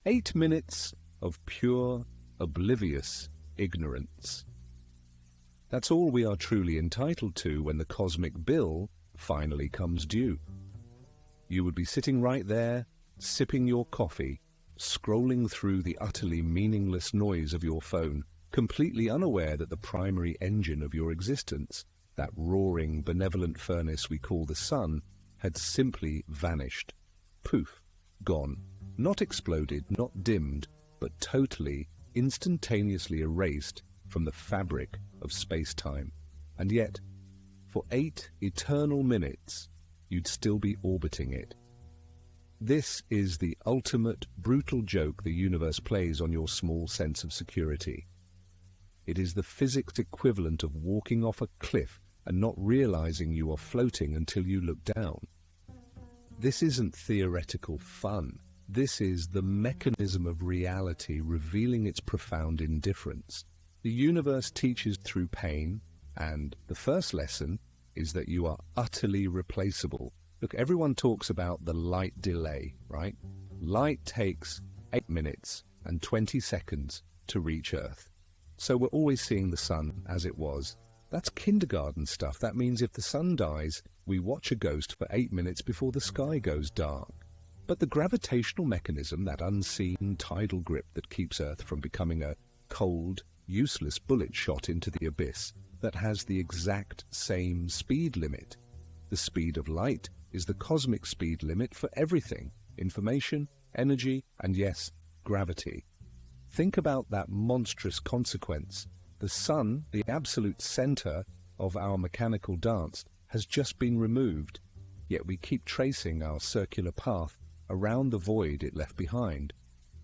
8 minutes of pure, oblivious ignorance. That's all we are truly entitled to when the cosmic bill finally comes due. You would be sitting right there, sipping your coffee, scrolling through the utterly meaningless noise of your phone, completely unaware that the primary engine of your existence, that roaring, benevolent furnace we call the sun, had simply vanished. Poof, gone. Not exploded, not dimmed, but totally, instantaneously erased from the fabric of space-time. And yet, for 8 eternal minutes, you'd still be orbiting it. This is the ultimate brutal joke the universe plays on your small sense of security. It is the physics equivalent of walking off a cliff and not realizing you are floating until you look down. This isn't theoretical fun. This is the mechanism of reality revealing its profound indifference. The universe teaches through pain, and the first lesson is that you are utterly replaceable. Look, everyone talks about the light delay, right? Light takes 8 minutes and 20 seconds to reach Earth. So we're always seeing the sun as it was. That's kindergarten stuff. That means if the sun dies, we watch a ghost for 8 minutes before the sky goes dark. But the gravitational mechanism, that unseen tidal grip that keeps Earth from becoming a cold, useless bullet shot into the abyss, that has the exact same speed limit. The speed of light is the cosmic speed limit for everything: information, energy, and yes, gravity. Think about that monstrous consequence. The sun, the absolute center of our mechanical dance, has just been removed, yet we keep tracing our circular path around the void it left behind.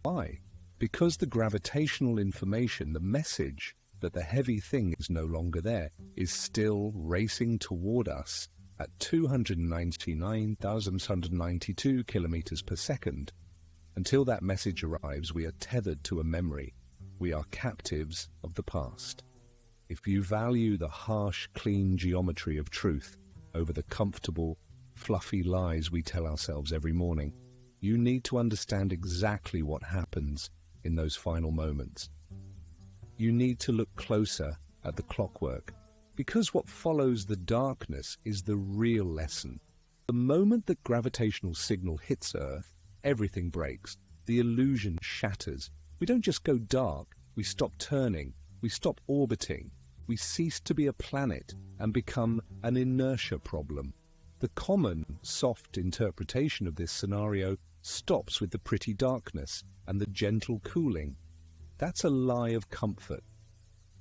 Why? Because the gravitational information, the message that the heavy thing is no longer there, is still racing toward us at 299,192 kilometers per second. Until that message arrives, we are tethered to a memory. We are captives of the past. If you value the harsh, clean geometry of truth over the comfortable, fluffy lies we tell ourselves every morning, you need to understand exactly what happens in those final moments. You need to look closer at the clockwork, because what follows the darkness is the real lesson. The moment that gravitational signal hits Earth, everything breaks. The illusion shatters. We don't just go dark, we stop turning, we stop orbiting. We cease to be a planet and become an inertia problem. The common, soft interpretation of this scenario stops with the pretty darkness and the gentle cooling. That's a lie of comfort.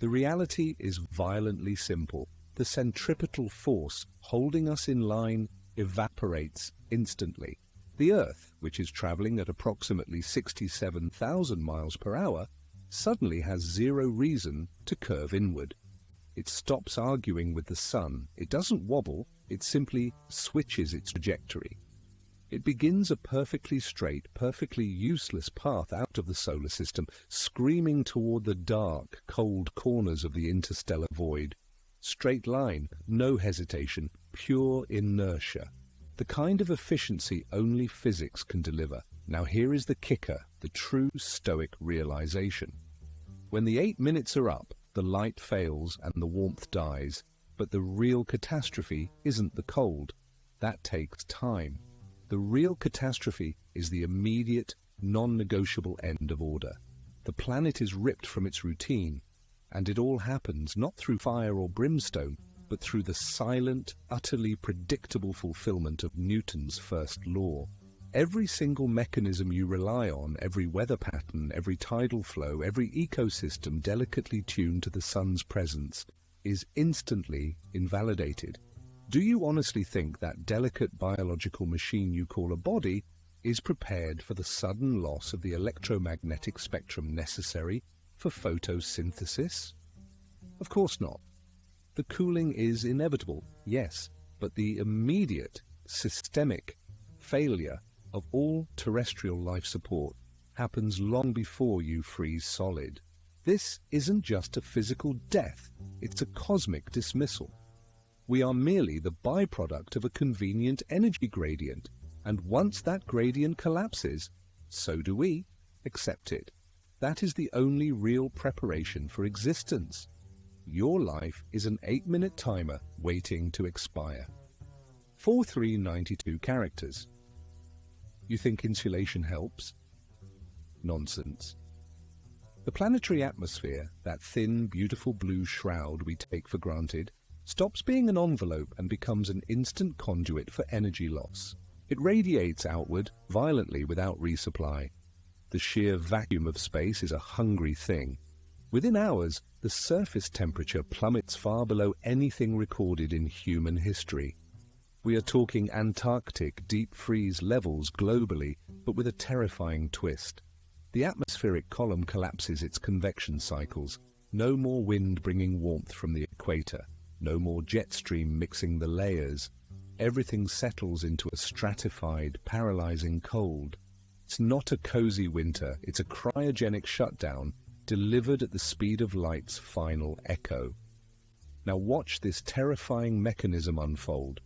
The reality is violently simple. The centripetal force holding us in line evaporates instantly. The Earth, which is traveling at approximately 67,000 miles per hour, suddenly has zero reason to curve inward. It stops arguing with the sun. It doesn't wobble, it simply switches its trajectory. It begins a perfectly straight, perfectly useless path out of the solar system, screaming toward the dark, cold corners of the interstellar void. Straight line, no hesitation, pure inertia. The kind of efficiency only physics can deliver. Now here is the kicker, the true Stoic realization. When the 8 minutes are up, the light fails and the warmth dies, but the real catastrophe isn't the cold. That takes time. The real catastrophe is the immediate, non-negotiable end of order. The planet is ripped from its routine, and it all happens not through fire or brimstone, but through the silent, utterly predictable fulfillment of Newton's first law. Every single mechanism you rely on, every weather pattern, every tidal flow, every ecosystem delicately tuned to the sun's presence, is instantly invalidated. Do you honestly think that delicate biological machine you call a body is prepared for the sudden loss of the electromagnetic spectrum necessary for photosynthesis? Of course not. The cooling is inevitable, yes, but the immediate, systemic failure of all terrestrial life support happens long before you freeze solid. This isn't just a physical death, it's a cosmic dismissal. We are merely the byproduct of a convenient energy gradient, and once that gradient collapses, so do we. accept it. That is the only real preparation for existence. Your life is an 8-minute timer waiting to expire. 4392 characters. You think insulation helps? Nonsense. The planetary atmosphere, that thin, beautiful blue shroud we take for granted, stops being an envelope and becomes an instant conduit for energy loss. It radiates outward violently without resupply. The sheer vacuum of space is a hungry thing. Within hours, the surface temperature plummets far below anything recorded in human history. We are talking Antarctic deep freeze levels globally, but with a terrifying twist. The atmospheric column collapses its convection cycles. No more wind bringing warmth from the equator. No more jet stream mixing the layers. Everything settles into a stratified, paralyzing cold. It's not a cozy winter, it's a cryogenic shutdown delivered at the speed of light's final echo. Now watch this terrifying mechanism unfold.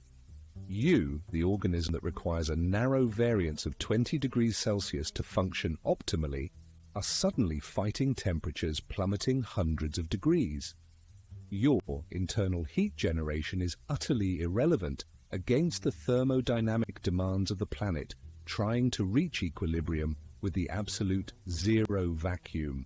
You, the organism that requires a narrow variance of 20 degrees Celsius to function optimally, are suddenly fighting temperatures plummeting hundreds of degrees. Your internal heat generation is utterly irrelevant against the thermodynamic demands of the planet, trying to reach equilibrium with the absolute zero vacuum.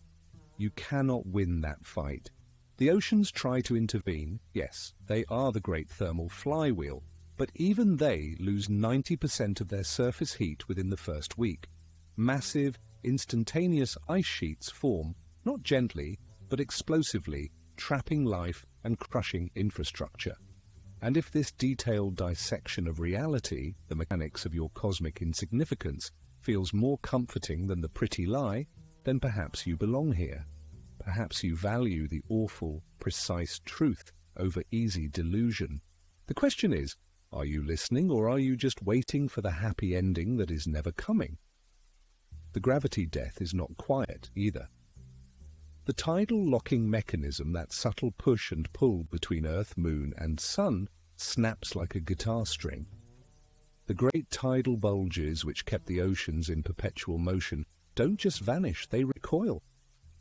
You cannot win that fight. The oceans try to intervene. Yes, they are the great thermal flywheel, but even they lose 90% of their surface heat within the first week. Massive, instantaneous ice sheets form, not gently, but explosively, trapping life and crushing infrastructure. And if this detailed dissection of reality, the mechanics of your cosmic insignificance, feels more comforting than the pretty lie, then perhaps you belong here. Perhaps you value the awful, precise truth over easy delusion. The question is, are you listening, or are you just waiting for the happy ending that is never coming? The gravity death is not quiet either. The tidal locking mechanism, that subtle push and pull between Earth, Moon, and Sun, snaps like a guitar string. The great tidal bulges which kept the oceans in perpetual motion don't just vanish, they recoil.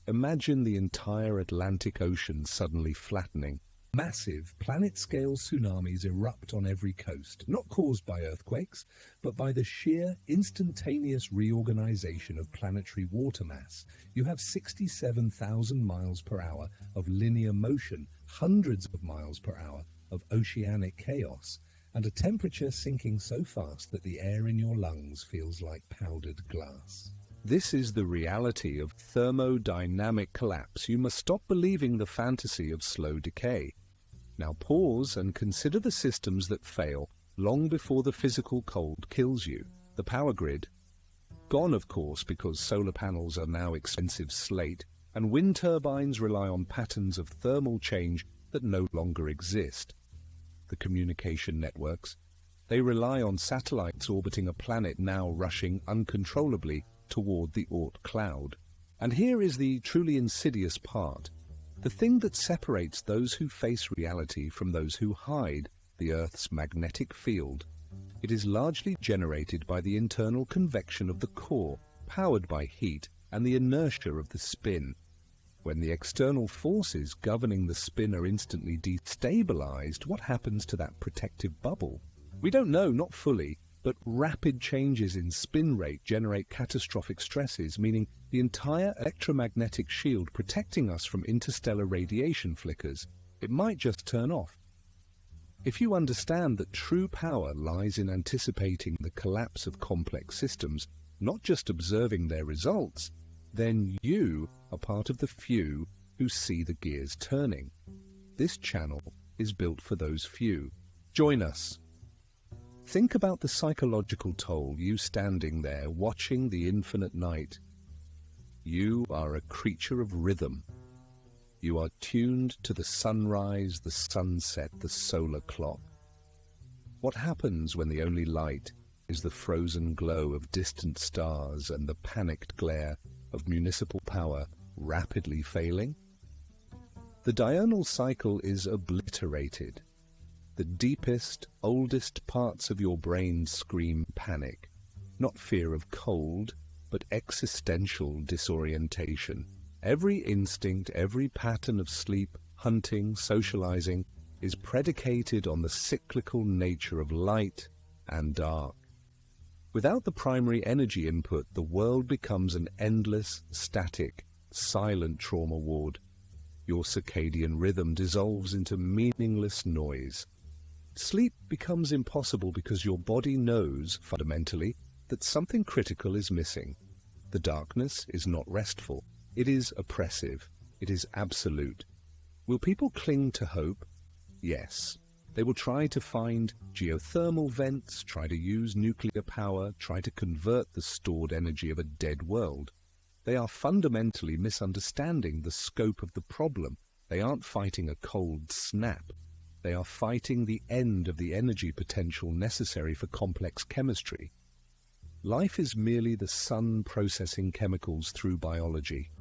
Imagine the entire Atlantic Ocean suddenly flattening. Massive, planet-scale tsunamis erupt on every coast, not caused by earthquakes, but by the sheer, instantaneous reorganization of planetary water mass. You have 67,000 miles per hour of linear motion, hundreds of miles per hour of oceanic chaos, and a temperature sinking so fast that the air in your lungs feels like powdered glass. This is the reality of thermodynamic collapse. You must stop believing the fantasy of slow decay. Now pause and consider the systems that fail long before the physical cold kills you. The power grid, gone of course because solar panels are now expensive slate, and wind turbines rely on patterns of thermal change that no longer exist. The communication networks, they rely on satellites orbiting a planet now rushing uncontrollably toward the Oort cloud. And here is the truly insidious part. The thing that separates those who face reality from those who hide, the Earth's magnetic field. It is largely generated by the internal convection of the core, powered by heat, and the inertia of the spin. When the external forces governing the spin are instantly destabilized, what happens to that protective bubble? We don't know, not fully, but rapid changes in spin rate generate catastrophic stresses, meaning the entire electromagnetic shield protecting us from interstellar radiation flickers. It might just turn off. If you understand that true power lies in anticipating the collapse of complex systems, not just observing their results, then you are part of the few who see the gears turning. This channel is built for those few. Join us. Think about the psychological toll, you standing there watching the infinite night. You are a creature of rhythm. You are tuned to the sunrise, the sunset, the solar clock. What happens when the only light is the frozen glow of distant stars and the panicked glare of municipal power rapidly failing? The diurnal cycle is obliterated. The deepest, oldest parts of your brain scream panic, not fear of cold, but existential disorientation. Every instinct, every pattern of sleep, hunting, socializing is predicated on the cyclical nature of light and dark. Without the primary energy input, the world becomes an endless, static, silent trauma ward. Your circadian rhythm dissolves into meaningless noise. Sleep becomes impossible because your body knows, fundamentally, that something critical is missing. The darkness is not restful. It is oppressive. It is absolute. Will people cling to hope? Yes. They will try to find geothermal vents, try to use nuclear power, try to convert the stored energy of a dead world. They are fundamentally misunderstanding the scope of the problem. They aren't fighting a cold snap. They are fighting the end of the energy potential necessary for complex chemistry. Life is merely the sun processing chemicals through biology.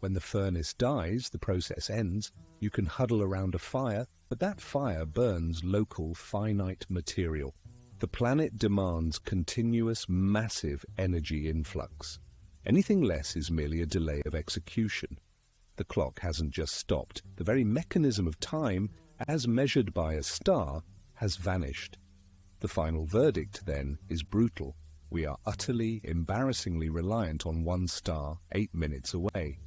When the furnace dies, the process ends. You can huddle around a fire, but that fire burns local, finite material. The planet demands continuous, massive energy influx. Anything less is merely a delay of execution. The clock hasn't just stopped. The very mechanism of time, as measured by a star, has vanished. The final verdict, then, is brutal. We are utterly, embarrassingly reliant on one star 8 minutes away.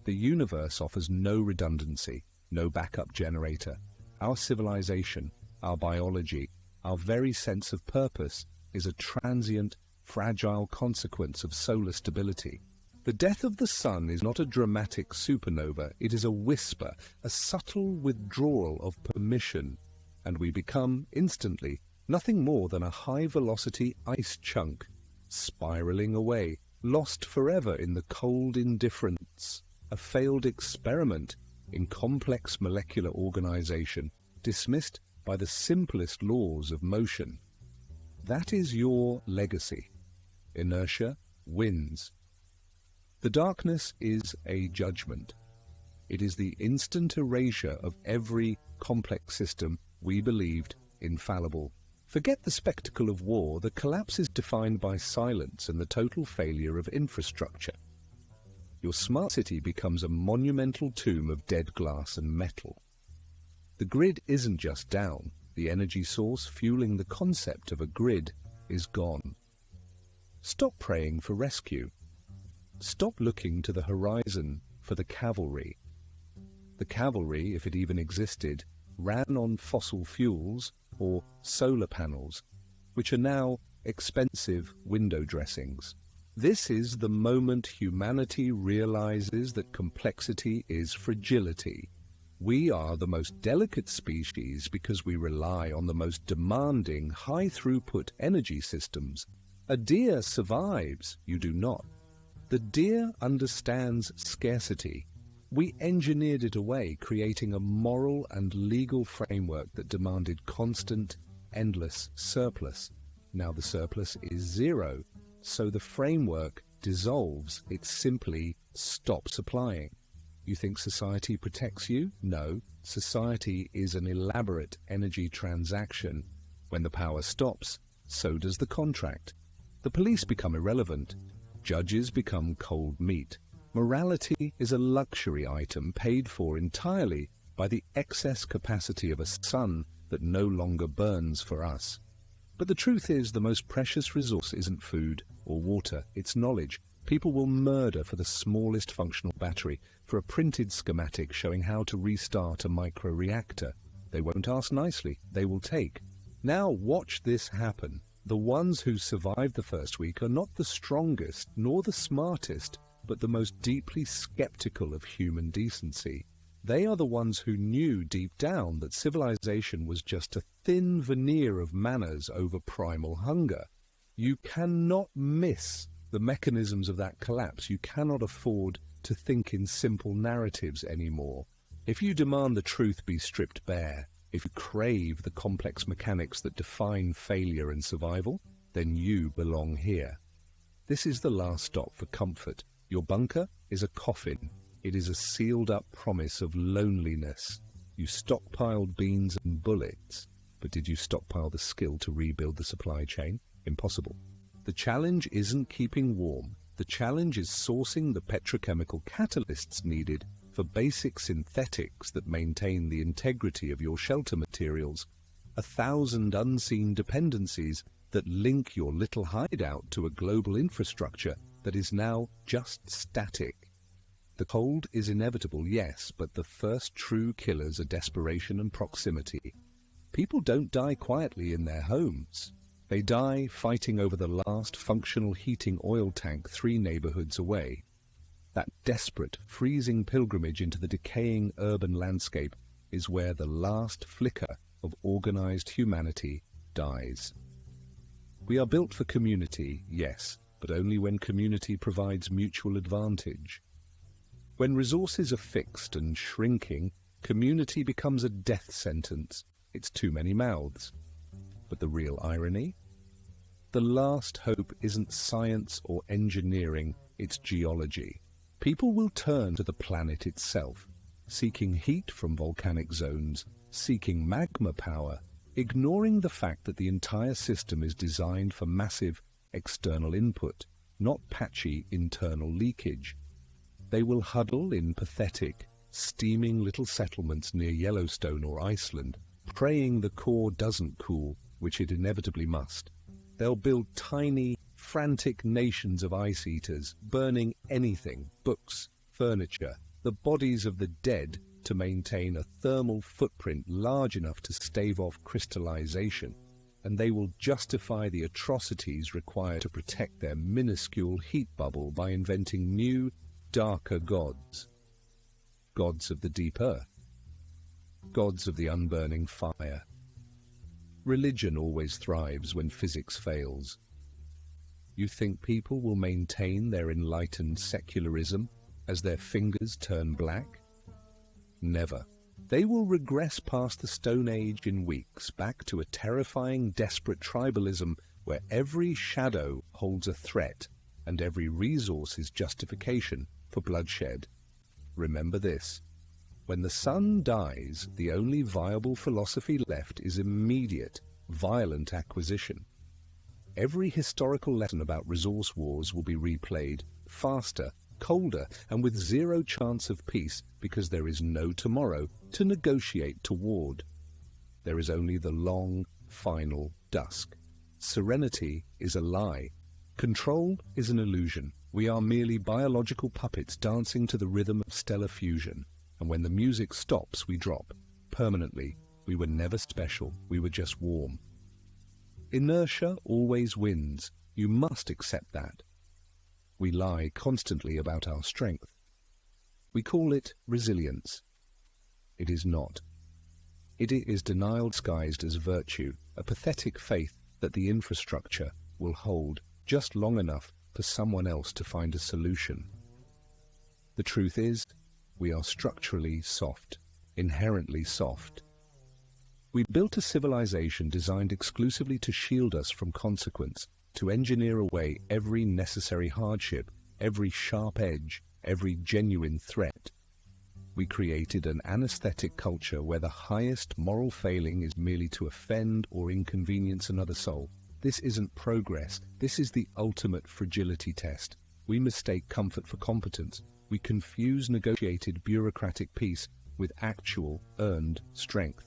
The universe offers no redundancy, no backup generator. Our civilization, our biology, our very sense of purpose is a transient, fragile consequence of solar stability. The death of the sun is not a dramatic supernova, it is a whisper, a subtle withdrawal of permission, and we become, instantly, nothing more than a high-velocity ice chunk, spiraling away, lost forever in the cold indifference, a failed experiment in complex molecular organization, dismissed by the simplest laws of motion. That is your legacy. Inertia wins. The darkness is a judgment. It is the instant erasure of every complex system we believed infallible. Forget the spectacle of war. The collapse is defined by silence and the total failure of infrastructure. Your smart city becomes a monumental tomb of dead glass and metal. The grid isn't just down. The energy source fueling the concept of a grid is gone. Stop praying for rescue. Stop looking to the horizon for the cavalry. The cavalry, if it even existed, ran on fossil fuels or solar panels, which are now expensive window dressings. This is the moment humanity realizes that complexity is fragility. We are the most delicate species because we rely on the most demanding, high-throughput energy systems. A deer survives, you do not. The deer understands scarcity. We engineered it away, creating a moral and legal framework that demanded constant, endless surplus. Now the surplus is zero, so the framework dissolves. It simply stops supplying. You think society protects you? No, society is an elaborate energy transaction. When the power stops, so does the contract. The police become irrelevant. Judges become cold meat. Morality is a luxury item paid for entirely by the excess capacity of a sun that no longer burns for us. But the truth is, the most precious resource isn't food or water, it's knowledge. People will murder for the smallest functional battery, for a printed schematic showing how to restart a microreactor. They won't ask nicely, they will take. Now watch this happen. The ones who survived the first week are not the strongest nor the smartest, but the most deeply skeptical of human decency. They are the ones who knew deep down that civilization was just a thin veneer of manners over primal hunger. You cannot miss the mechanisms of that collapse. You cannot afford to think in simple narratives anymore. If you demand the truth be stripped bare, if you crave the complex mechanics that define failure and survival, then you belong here. This is the last stop for comfort. Your bunker is a coffin. It is a sealed-up promise of loneliness. You stockpiled beans and bullets, but did you stockpile the skill to rebuild the supply chain? Impossible. The challenge isn't keeping warm. The challenge is sourcing the petrochemical catalysts needed for basic synthetics that maintain the integrity of your shelter materials, 1,000 unseen dependencies that link your little hideout to a global infrastructure that is now just static. The cold is inevitable, yes, but the first true killers are desperation and proximity. People don't die quietly in their homes. They die fighting over the last functional heating oil tank 3 neighborhoods away. That desperate, freezing pilgrimage into the decaying urban landscape is where the last flicker of organized humanity dies. We are built for community, yes, but only when community provides mutual advantage. When resources are fixed and shrinking, community becomes a death sentence. It's too many mouths. But the real irony? The last hope isn't science or engineering, it's geology. People will turn to the planet itself, seeking heat from volcanic zones, seeking magma power, ignoring the fact that the entire system is designed for massive external input, not patchy internal leakage. They will huddle in pathetic, steaming little settlements near Yellowstone or Iceland, praying the core doesn't cool, which it inevitably must. They'll build tiny, frantic nations of ice eaters, burning anything, books, furniture, the bodies of the dead, to maintain a thermal footprint large enough to stave off crystallization, and they will justify the atrocities required to protect their minuscule heat bubble by inventing new, darker gods. Gods of the deep earth. Gods of the unburning fire. Religion always thrives when physics fails. You think people will maintain their enlightened secularism as their fingers turn black? Never. They will regress past the Stone Age in weeks, back to a terrifying, desperate tribalism where every shadow holds a threat and every resource is justification for bloodshed. Remember this. When the sun dies, the only viable philosophy left is immediate, violent acquisition. Every historical lesson about resource wars will be replayed, faster, colder, and with zero chance of peace because there is no tomorrow to negotiate toward. There is only the long, final dusk. Serenity is a lie. Control is an illusion. We are merely biological puppets dancing to the rhythm of stellar fusion. And when the music stops, we drop. Permanently. We were never special. We were just warm. Inertia always wins. You must accept that. We lie constantly about our strength. We call it resilience. It is not. It is denial disguised as virtue, a pathetic faith that the infrastructure will hold just long enough for someone else to find a solution. The truth is, we are structurally soft, inherently soft. We built a civilization designed exclusively to shield us from consequence, to engineer away every necessary hardship, every sharp edge, every genuine threat. We created an anesthetic culture where the highest moral failing is merely to offend or inconvenience another soul. This isn't progress. This is the ultimate fragility test. We mistake comfort for competence. We confuse negotiated bureaucratic peace with actual, earned strength.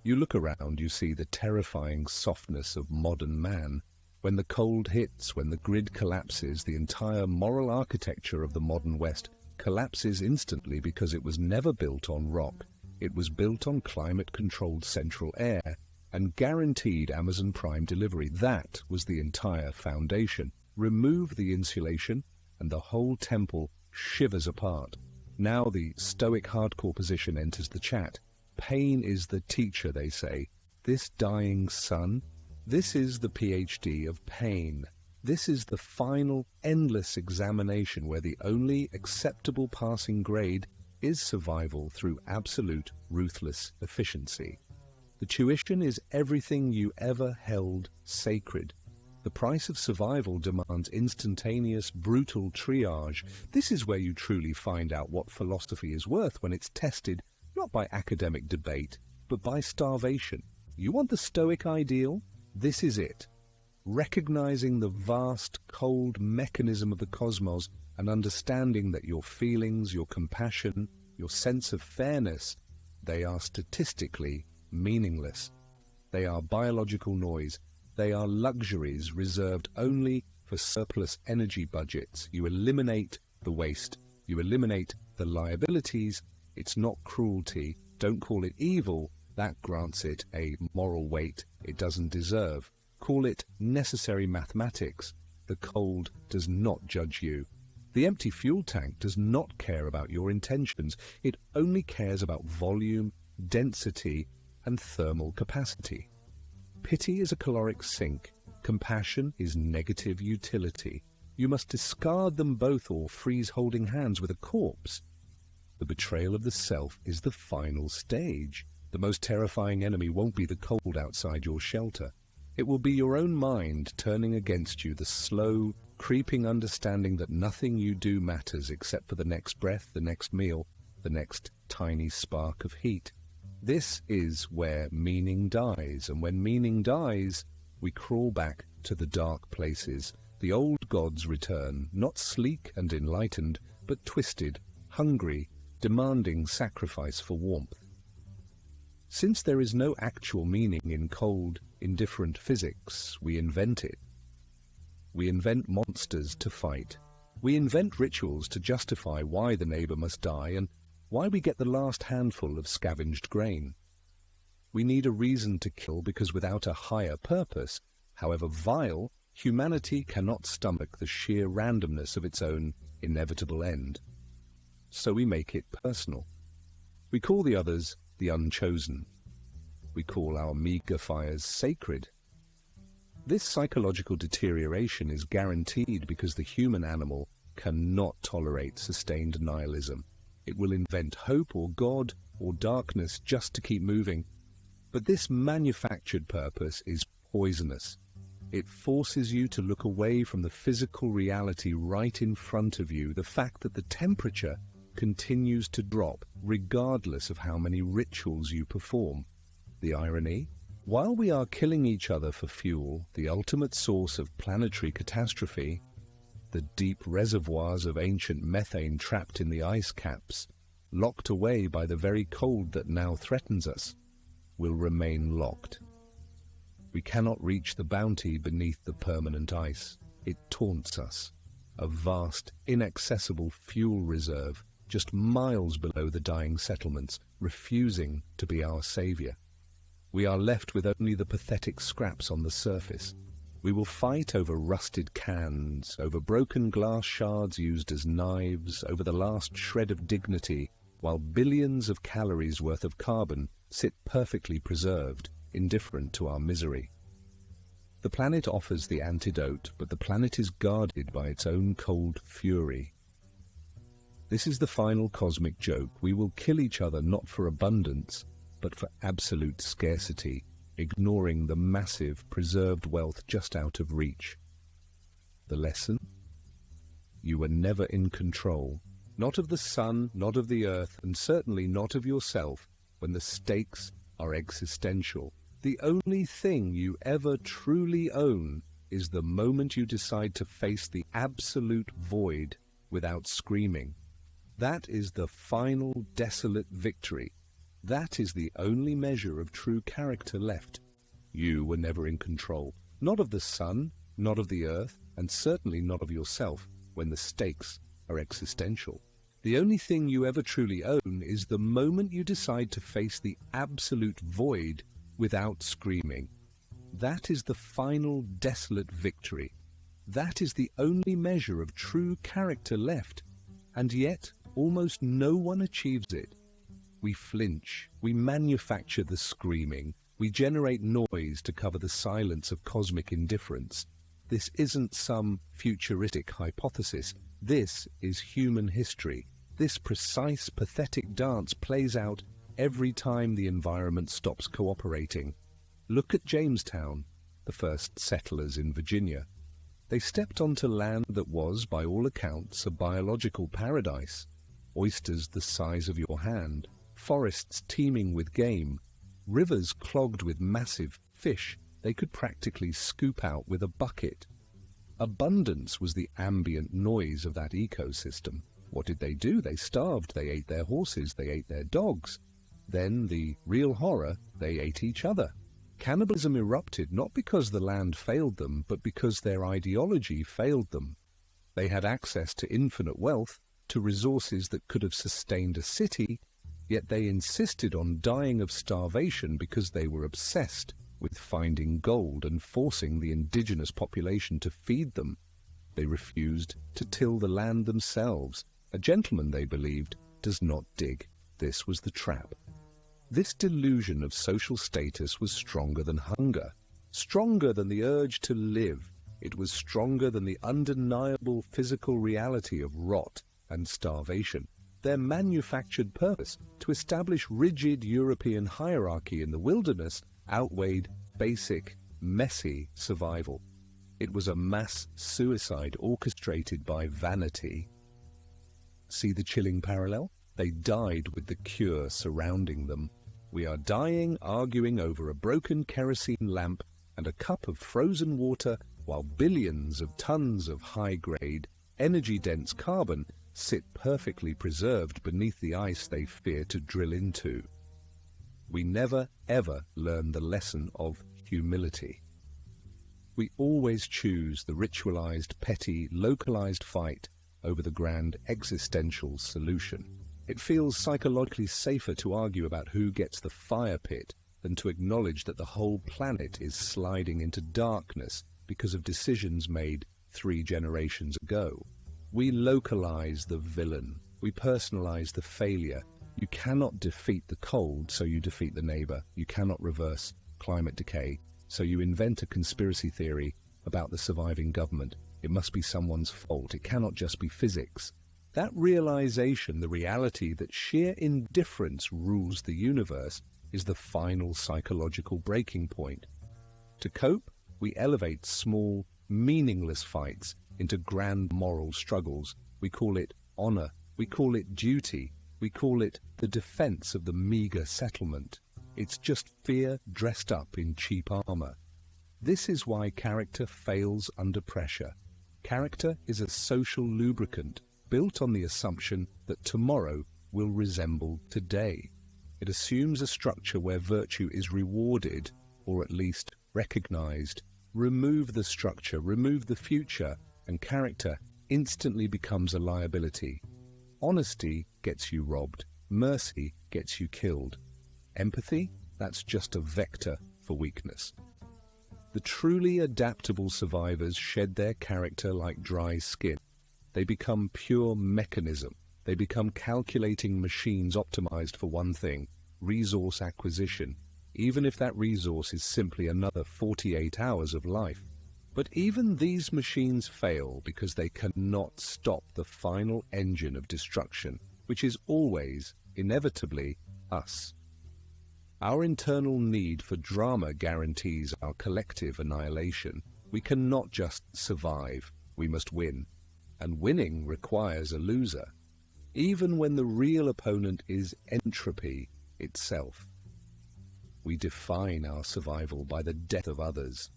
You look around, you see the terrifying softness of modern man. When the cold hits, when the grid collapses, the entire moral architecture of the modern West collapses instantly because it was never built on rock. It was built on climate-controlled central air and guaranteed Amazon Prime delivery. That was the entire foundation. Remove the insulation, and the whole temple shivers apart. Now the stoic hardcore position enters the chat. Pain is the teacher, they say. This dying sun, this is the PhD of pain. This is the final, endless examination where the only acceptable passing grade is survival through absolute, ruthless efficiency. The tuition is everything you ever held sacred. The price of survival demands instantaneous, brutal triage. This is where you truly find out what philosophy is worth when it's tested, not by academic debate, but by starvation. You want the Stoic ideal? This is it. recognizing the vast, cold mechanism of the cosmos and understanding that your feelings, your compassion, your sense of fairness, they are statistically meaningless. They are biological noise. They are luxuries reserved only for surplus energy budgets. You eliminate the waste. You eliminate the liabilities. It's not cruelty. Don't call it evil. That grants it a moral weight it doesn't deserve. Call it necessary mathematics. The cold does not judge you. The empty fuel tank does not care about your intentions. It only cares about volume, density, and thermal capacity. Pity is a caloric sink. Compassion is negative utility. You must discard them both or freeze holding hands with a corpse. The betrayal of the self is the final stage. The most terrifying enemy won't be the cold outside your shelter. It will be your own mind turning against you, the slow, creeping understanding that nothing you do matters except for the next breath, the next meal, the next tiny spark of heat. This is where meaning dies, and when meaning dies, we crawl back to the dark places. The old gods return, not sleek and enlightened, but twisted, hungry, demanding sacrifice for warmth. Since there is no actual meaning in cold, indifferent physics, we invent it. We invent monsters to fight. We invent rituals to justify why the neighbor must die and why we get the last handful of scavenged grain. We need a reason to kill because without a higher purpose, however vile, humanity cannot stomach the sheer randomness of its own inevitable end. So we make it personal. We call the others the unchosen. We call our meager fires sacred. This psychological deterioration is guaranteed because the human animal cannot tolerate sustained nihilism. It will invent hope or God or darkness just to keep moving. But this manufactured purpose is poisonous. It forces you to look away from the physical reality right in front of you, the fact that the temperature continues to drop regardless of how many rituals you perform. The irony? While we are killing each other for fuel, the ultimate source of planetary catastrophe, the deep reservoirs of ancient methane trapped in the ice caps, locked away by the very cold that now threatens us, will remain locked. We cannot reach the bounty beneath the permanent ice. It taunts us, a vast, inaccessible fuel reserve just miles below the dying settlements, refusing to be our savior. We are left with only the pathetic scraps on the surface. We will fight over rusted cans, over broken glass shards used as knives, over the last shred of dignity, while billions of calories worth of carbon sit perfectly preserved, indifferent to our misery. The planet offers the antidote, but the planet is guarded by its own cold fury. This is the final cosmic joke. We will kill each other not for abundance, but for absolute scarcity, ignoring the massive, preserved wealth just out of reach. The lesson? You were never in control, not of the sun, not of the earth, and certainly not of yourself when the stakes are existential. The only thing you ever truly own is the moment you decide to face the absolute void without screaming. That is the final desolate victory. That is the only measure of true character left. You were never in control, not of the sun, not of the earth, and certainly not of yourself when the stakes are existential. The only thing you ever truly own is the moment you decide to face the absolute void without screaming. That is the final desolate victory. That is the only measure of true character left, and yet almost no one achieves it. We flinch, we manufacture the screaming, we generate noise to cover the silence of cosmic indifference. This isn't some futuristic hypothesis. This is human history. This precise, pathetic dance plays out every time the environment stops cooperating. Look at Jamestown, the first settlers in Virginia. They stepped onto land that was, by all accounts, a biological paradise. Oysters the size of your hand, forests teeming with game, rivers clogged with massive fish, they could practically scoop out with a bucket. Abundance was the ambient noise of that ecosystem. What did they do? They starved, they ate their horses, they ate their dogs. Then, the real horror, they ate each other. Cannibalism erupted not because the land failed them, but because their ideology failed them. They had access to infinite wealth, to resources that could have sustained a city, yet they insisted on dying of starvation because they were obsessed with finding gold and forcing the indigenous population to feed them. They refused to till the land themselves. A gentleman, they believed, does not dig. This was the trap. This delusion of social status was stronger than hunger, stronger than the urge to live. It was stronger than the undeniable physical reality of rot and starvation. Their manufactured purpose to establish rigid European hierarchy in the wilderness outweighed basic, messy survival. It was a mass suicide orchestrated by vanity. See the chilling parallel? They died with the cure surrounding them. We are dying arguing over a broken kerosene lamp and a cup of frozen water while billions of tons of high-grade, energy-dense carbon sit perfectly preserved beneath the ice they fear to drill into. We never, ever learn the lesson of humility. We always choose the ritualized, petty, localized fight over the grand existential solution. It feels psychologically safer to argue about who gets the fire pit than to acknowledge that the whole planet is sliding into darkness because of decisions made 3 generations ago. We localize the villain. We personalize the failure. You cannot defeat the cold, so you defeat the neighbor. You cannot reverse climate decay, so you invent a conspiracy theory about the surviving government. It must be someone's fault. It cannot just be physics. That realization, the reality that sheer indifference rules the universe, is the final psychological breaking point. To cope, we elevate small, meaningless fights into grand moral struggles. We call it honor. We call it duty. We call it the defense of the meager settlement. It's just fear dressed up in cheap armor. This is why character fails under pressure. Character is a social lubricant built on the assumption that tomorrow will resemble today. It assumes a structure where virtue is rewarded, or at least recognized. Remove the structure, remove the future, and character instantly becomes a liability. Honesty gets you robbed. Mercy gets you killed. Empathy? That's just a vector for weakness. The truly adaptable survivors shed their character like dry skin. They become pure mechanism. They become calculating machines optimized for one thing: resource acquisition, even if that resource is simply another 48 hours of life. But even these machines fail because they cannot stop the final engine of destruction, which is always, inevitably, us. Our internal need for drama guarantees our collective annihilation. We cannot just survive, we must win. And winning requires a loser, even when the real opponent is entropy itself. We define our survival by the death of others.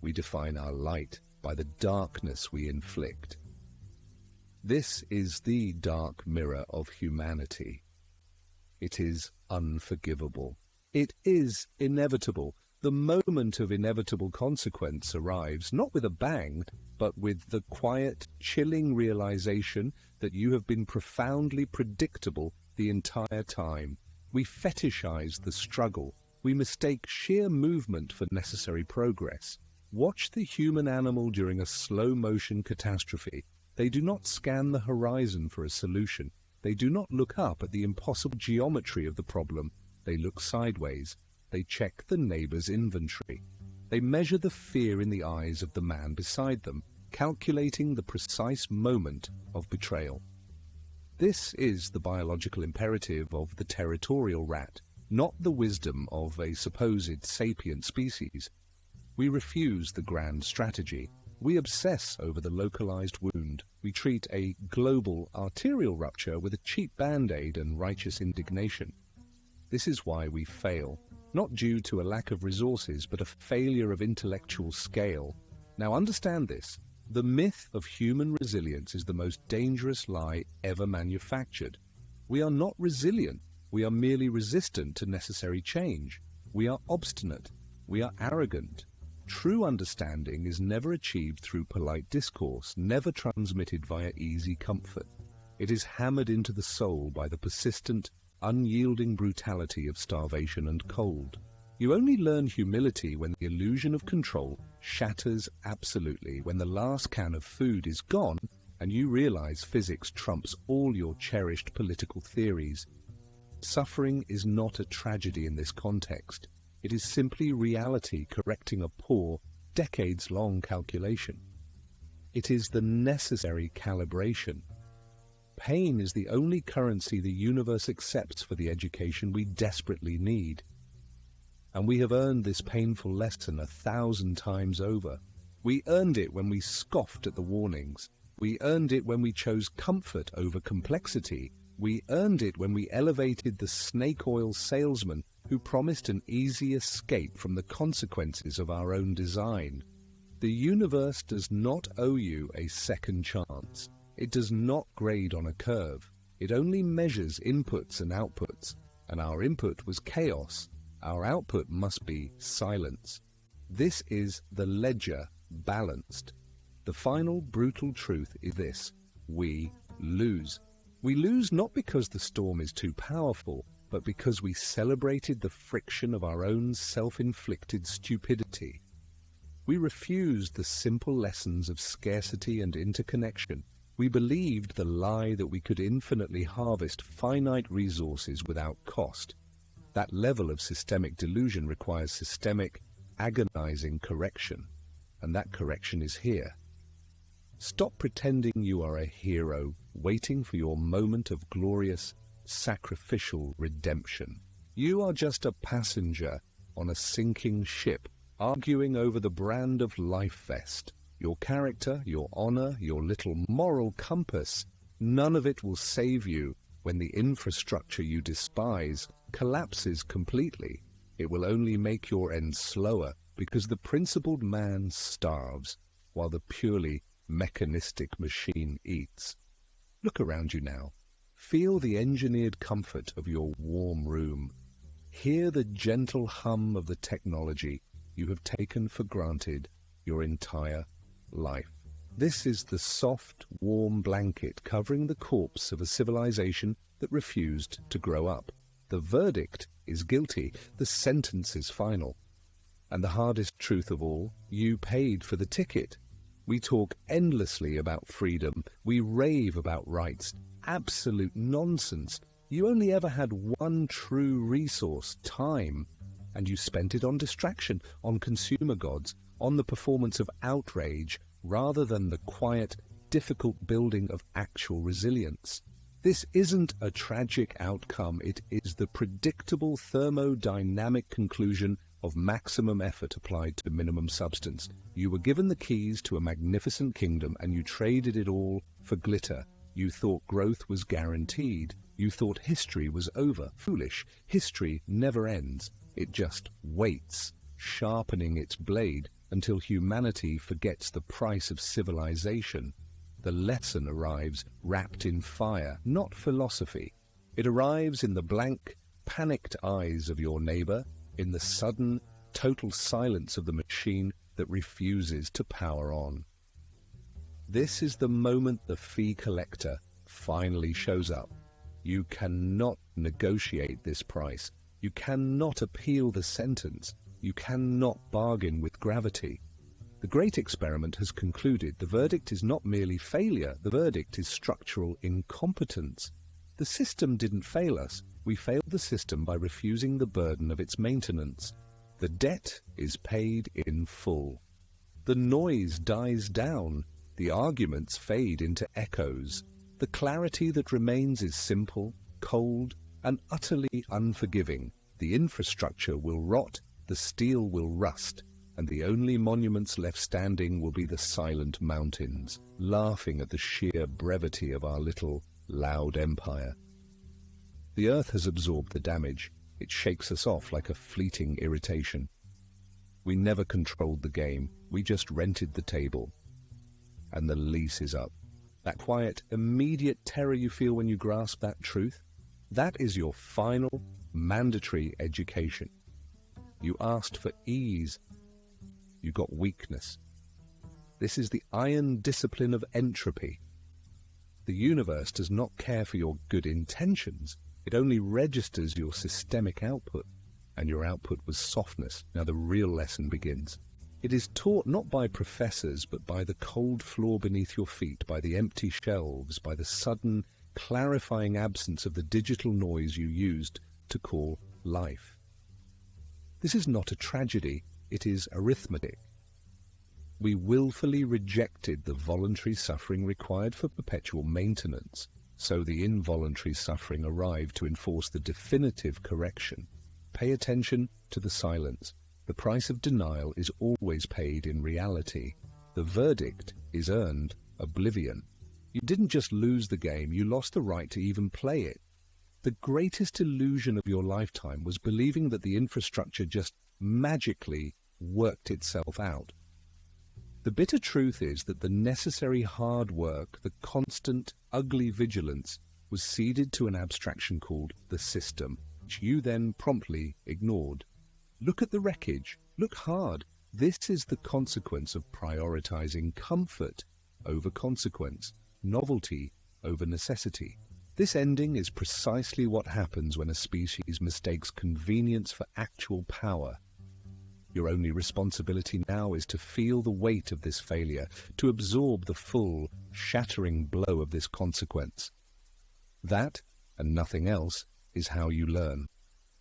We define our light by the darkness we inflict. This is the dark mirror of humanity. It is unforgivable. It is inevitable. The moment of inevitable consequence arrives, not with a bang, but with the quiet, chilling realization that you have been profoundly predictable the entire time. We fetishize the struggle. We mistake sheer movement for necessary progress. Watch the human animal during a slow-motion catastrophe. They do not scan the horizon for a solution. They do not look up at the impossible geometry of the problem. They look sideways. They check the neighbor's inventory. They measure the fear in the eyes of the man beside them, calculating the precise moment of betrayal. This is the biological imperative of the territorial rat, not the wisdom of a supposed sapient species. We refuse the grand strategy. We obsess over the localized wound. We treat a global arterial rupture with a cheap band-aid and righteous indignation. This is why we fail. not due to a lack of resources, but a failure of intellectual scale. Now understand this. The myth of human resilience is the most dangerous lie ever manufactured. We are not resilient. We are merely resistant to necessary change. We are obstinate. We are arrogant. True understanding is never achieved through polite discourse, never transmitted via easy comfort. It is hammered into the soul by the persistent, unyielding brutality of starvation and cold. You only learn humility when the illusion of control shatters absolutely, when the last can of food is gone and you realize physics trumps all your cherished political theories. Suffering is not a tragedy in this context. It is simply reality correcting a poor, decades-long calculation. It is the necessary calibration. Pain is the only currency the universe accepts for the education we desperately need. And we have earned this painful lesson 1,000 times over. We earned it when we scoffed at the warnings. We earned it when we chose comfort over complexity. We earned it when we elevated the snake oil salesman who promised an easy escape from the consequences of our own design. The universe does not owe you a second chance. It does not grade on a curve. It only measures inputs and outputs, and our input was chaos. Our output must be silence. This is the ledger balanced. The final brutal truth is this: we lose. We lose not because the storm is too powerful, but because we celebrated the friction of our own self-inflicted stupidity. We refused the simple lessons of scarcity and interconnection. We believed the lie that we could infinitely harvest finite resources without cost. That level of systemic delusion requires systemic, agonizing correction, and that correction is here. Stop pretending you are a hero, waiting for your moment of glorious, sacrificial redemption. You are just a passenger on a sinking ship, arguing over the brand of life vest. Your character, your honor, your little moral compass, none of it will save you when the infrastructure you despise collapses completely. It will only make your end slower, because the principled man starves, while the purely mechanistic machine eats. Look around you now. Feel the engineered comfort of your warm room. Hear the gentle hum of the technology you have taken for granted your entire life. This is the soft, warm blanket covering the corpse of a civilization that refused to grow up. The verdict is guilty. The sentence is final. And the hardest truth of all, you paid for the ticket. We talk endlessly about freedom. We rave about rights. Absolute nonsense. You only ever had one true resource, time, and you spent it on distraction, on consumer gods, on the performance of outrage, rather than the quiet, difficult building of actual resilience. This isn't a tragic outcome. It is the predictable thermodynamic conclusion of maximum effort applied to minimum substance. You were given the keys to a magnificent kingdom, and you traded it all for glitter. You thought growth was guaranteed. You thought history was over. Foolish. History never ends. It just waits, sharpening its blade until humanity forgets the price of civilization. The lesson arrives wrapped in fire, not philosophy. It arrives in the blank, panicked eyes of your neighbor, in the sudden, total silence of the machine that refuses to power on. This is the moment the fee collector finally shows up. You cannot negotiate this price. You cannot appeal the sentence. You cannot bargain with gravity. The great experiment has concluded. The verdict is not merely failure. The verdict is structural incompetence. The system didn't fail us. We failed the system by refusing the burden of its maintenance. The debt is paid in full. The noise dies down. The arguments fade into echoes. The clarity that remains is simple, cold, and utterly unforgiving. The infrastructure will rot, the steel will rust, and the only monuments left standing will be the silent mountains, laughing at the sheer brevity of our little, loud empire. The earth has absorbed the damage. It shakes us off like a fleeting irritation. We never controlled the game, we just rented the table. And the lease is up. That quiet, immediate terror you feel when you grasp that truth, that is your final, mandatory education. You asked for ease. You got weakness. This is the iron discipline of entropy. The universe does not care for your good intentions. It only registers your systemic output. And your output was softness. Now the real lesson begins. It is taught not by professors, but by the cold floor beneath your feet, by the empty shelves, by the sudden, clarifying absence of the digital noise you used to call life. This is not a tragedy, it is arithmetic. We willfully rejected the voluntary suffering required for perpetual maintenance, so the involuntary suffering arrived to enforce the definitive correction. Pay attention to the silence. The price of denial is always paid in reality. The verdict is earned oblivion. You didn't just lose the game, you lost the right to even play it. The greatest illusion of your lifetime was believing that the infrastructure just magically worked itself out. The bitter truth is that the necessary hard work, the constant, ugly vigilance, was ceded to an abstraction called the system, which you then promptly ignored. Look at the wreckage. Look hard. This is the consequence of prioritizing comfort over consequence, novelty over necessity. This ending is precisely what happens when a species mistakes convenience for actual power. Your only responsibility now is to feel the weight of this failure, to absorb the full, shattering blow of this consequence. That, and nothing else, is how you learn.